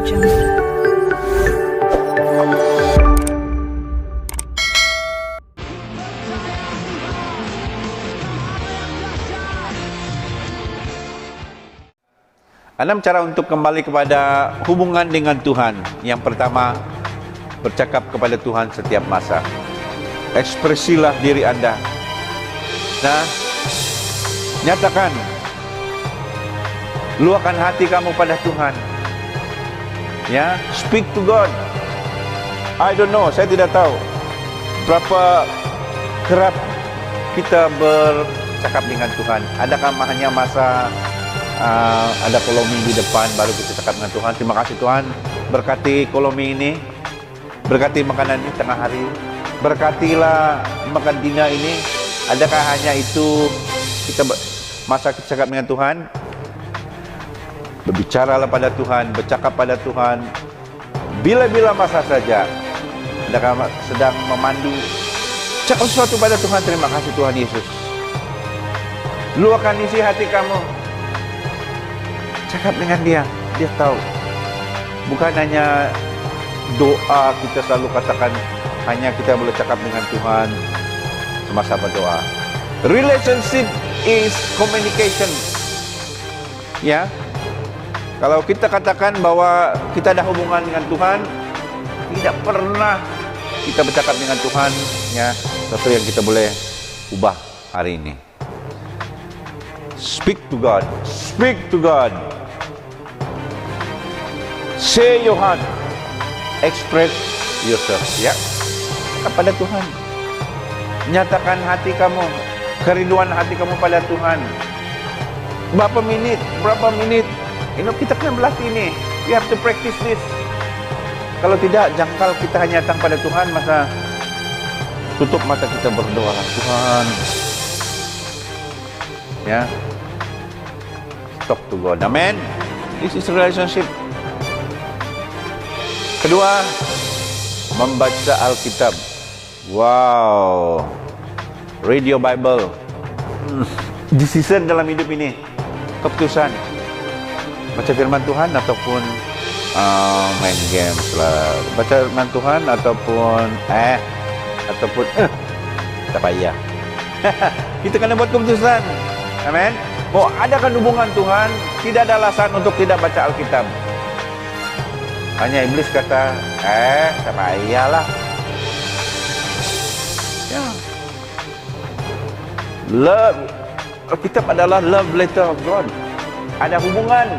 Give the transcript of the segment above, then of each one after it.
Enam cara untuk kembali kepada hubungan dengan Tuhan. Yang pertama, bercakap kepada Tuhan setiap masa. Ekspresilah diri Anda. Nah, nyatakan, luahkan hati kamu pada Tuhan. Ya, speak to God. I don't know, saya tidak tahu berapa kerap kita bercakap dengan Tuhan. Adakah hanya masa ada kolomi di depan baru kita cakap dengan Tuhan? Terima kasih Tuhan, berkati kolomi ini, berkati makanan ini tengah hari, berkatilah makan dina ini. Adakah hanya itu kita masa kita cakap dengan Tuhan? Berbicaralah pada Tuhan, bercakap pada Tuhan bila-bila masa saja. Adakah sedang memandu, cakap sesuatu pada Tuhan. Terima kasih Tuhan Yesus, luahkan isi hati kamu, cakap dengan dia. Dia tahu. Bukan hanya doa kita selalu katakan, hanya kita boleh cakap dengan Tuhan semasa berdoa. Relationship is communication. Ya, kalau kita katakan bahwa kita ada hubungan dengan Tuhan, tidak pernah kita bercakap dengan Tuhan, ya, sesuatu yang kita boleh ubah hari ini. Speak to God. Speak to God. Say your heart. Express yourself. Ya, kepada Tuhan. Nyatakan hati kamu, kerinduan hati kamu pada Tuhan. Berapa minit? Kita kena berlatih ini. We have to practice this. Kalau tidak, jangkal kita hanya datang pada Tuhan, masa tutup mata kita berdoa, Tuhan. Ya, talk to God. Amen. This is relationship. Kedua, membaca Alkitab. Wow, read your Bible. Decision dalam hidup ini, keputusan. Baca firman Tuhan ataupun main games lah. Baca firman Tuhan ataupun tak payah. Kita kena buat keputusan. Amen. Mau adakan hubungan Tuhan, tidak ada alasan untuk tidak baca Alkitab. Hanya iblis kata, tak payahlah. Ya. Love, Alkitab adalah love letter of God. Ada hubungan.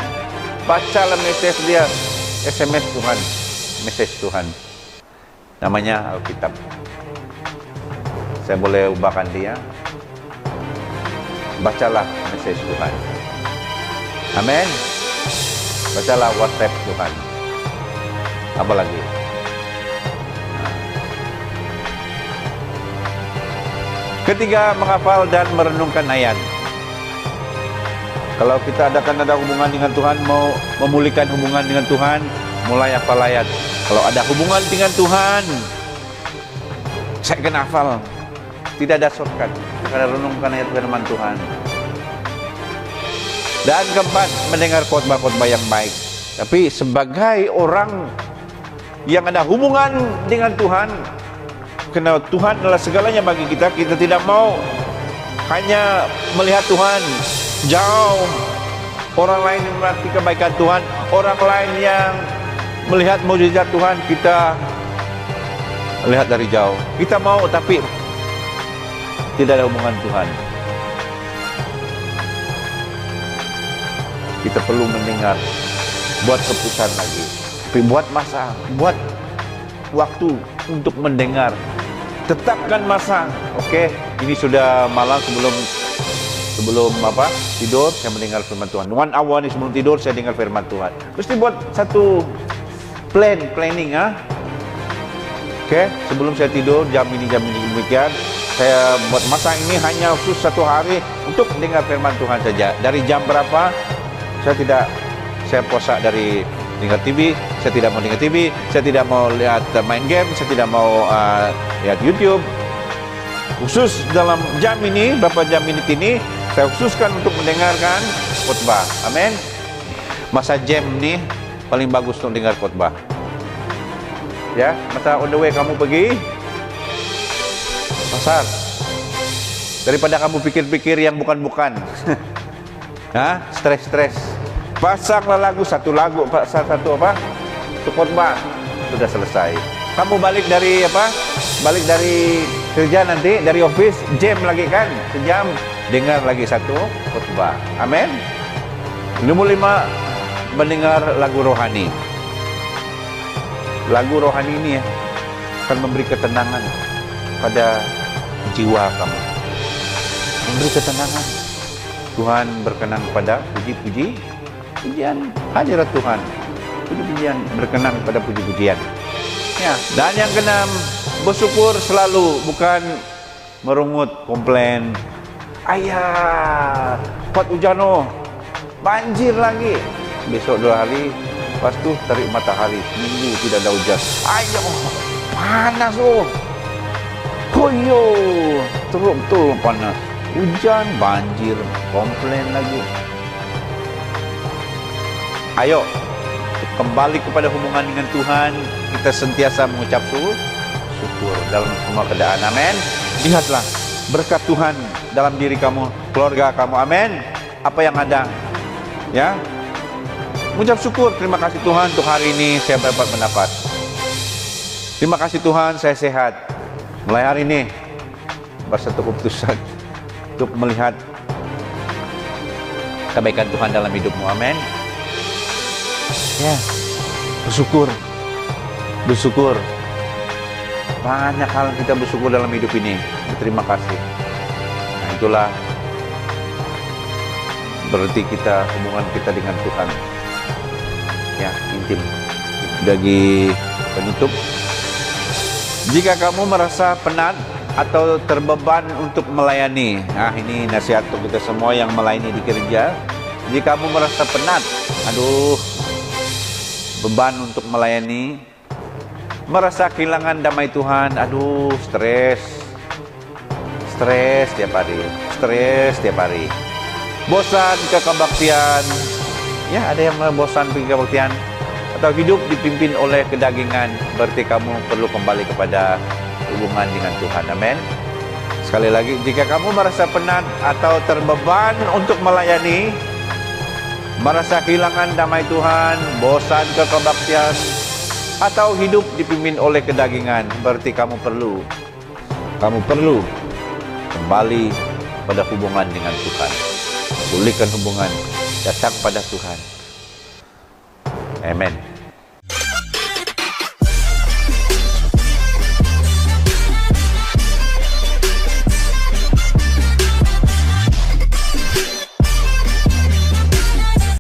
Bacalah message dia, SMS Tuhan, message Tuhan. Namanya Alkitab. Saya boleh ubahkan dia. Bacalah message Tuhan. Amin. Bacalah WhatsApp Tuhan. Apa lagi? Ketiga, menghafal dan merenungkan ayat. Kalau kita ada hubungan dengan Tuhan, mau memulihkan hubungan dengan Tuhan, mulai hafal ayat. Kalau ada hubungan dengan Tuhan, saya kena hafal. Tidak ada shortcut. Kita kena renungkan ayat firman Tuhan. Dan keempat, mendengar khotbah-khotbah yang baik. Tapi sebagai orang yang ada hubungan dengan Tuhan, karena Tuhan adalah segalanya bagi kita, kita tidak mau hanya melihat Tuhan jauh, orang lain yang menikmati kebaikan Tuhan, orang lain yang melihat mukjizat Tuhan, kita lihat dari jauh. Kita mau tapi tidak ada hubungan Tuhan. Kita perlu mendengar, buat keputusan lagi, tapi buat masa, buat waktu untuk mendengar. Tetapkan masa. Oke, ini sudah malam, sebelum tidur saya mendengar firman Tuhan. 1 hour ini sebelum tidur saya dengar firman Tuhan. Mesti buat satu planning. Oke, sebelum saya tidur jam ini demikian, saya buat masa ini hanya khusus 1 hari untuk dengar firman Tuhan saja. Dari jam berapa saya puasa dari dengar TV, saya tidak mau dengar TV, saya tidak mau lihat main game, saya tidak mau lihat YouTube. Khusus dalam jam ini, berapa jam menit ini, saya khususkan untuk mendengarkan khotbah. Amin. Masa jam ini paling bagus untuk dengar khotbah. Ya, masa on the way kamu pergi pasar, daripada kamu pikir-pikir yang bukan-bukan. Stres-stres. Pasanglah satu lagu, satu khotbah, sudah selesai. Kamu balik dari kerja nanti, dari office, jam lagi kan, sejam, dengar lagi satu khotbah. Amin. Nomor 5, mendengar lagu rohani. Lagu rohani ini akan memberi ketenangan pada jiwa kamu, memberi ketenangan. Tuhan berkenan pada puji-pujian hadirat Tuhan. Puji-pujian, berkenan pada puji-pujian. Ya, dan yang keenam, bersyukur selalu, bukan merungut, komplain. Ayah, kuat hujan banjir lagi. Besok 2 hari, lepas tu tarik matahari, seminggu tidak ada hujan. Ayah, panas koyo, teruk betul panas. Hujan, banjir, komplain lagi. Ayo, kembali kepada hubungan dengan Tuhan. Kita sentiasa mengucap syukur dalam semua keadaan. Amin. Lihatlah berkat Tuhan dalam diri kamu, keluarga kamu. Amin. Apa yang ada, ya, mengucap syukur. Terima kasih Tuhan untuk hari ini saya dapat mendapat. Terima kasih Tuhan saya sehat. Mulai hari ini bersatu keputusan untuk melihat kebaikan Tuhan dalam hidupmu. Amin. Ya, bersyukur. Banyak hal kita bersyukur dalam hidup ini. Berterima kasih. Nah, itulah berarti hubungan kita dengan Tuhan, ya, intim. Bagi penutup, jika kamu merasa penat atau terbeban untuk melayani, ini nasihat untuk kita semua yang melayani di gereja. Jika kamu merasa penat, beban untuk melayani, merasa kehilangan damai Tuhan, stres tiap hari, bosan ke kebaktian, ya, ada yang bosan pergi ke kebaktian, atau hidup dipimpin oleh kedagingan, berarti kamu perlu kembali kepada hubungan dengan Tuhan. Amin. Sekali lagi, jika kamu merasa penat atau terbeban untuk melayani, merasa kehilangan damai Tuhan, bosan ke kebaktian, atau hidup dipimpin oleh kedagingan, berarti kamu perlu kembali pada hubungan dengan Tuhan. Pulihkan hubungan, datang pada Tuhan. Amin.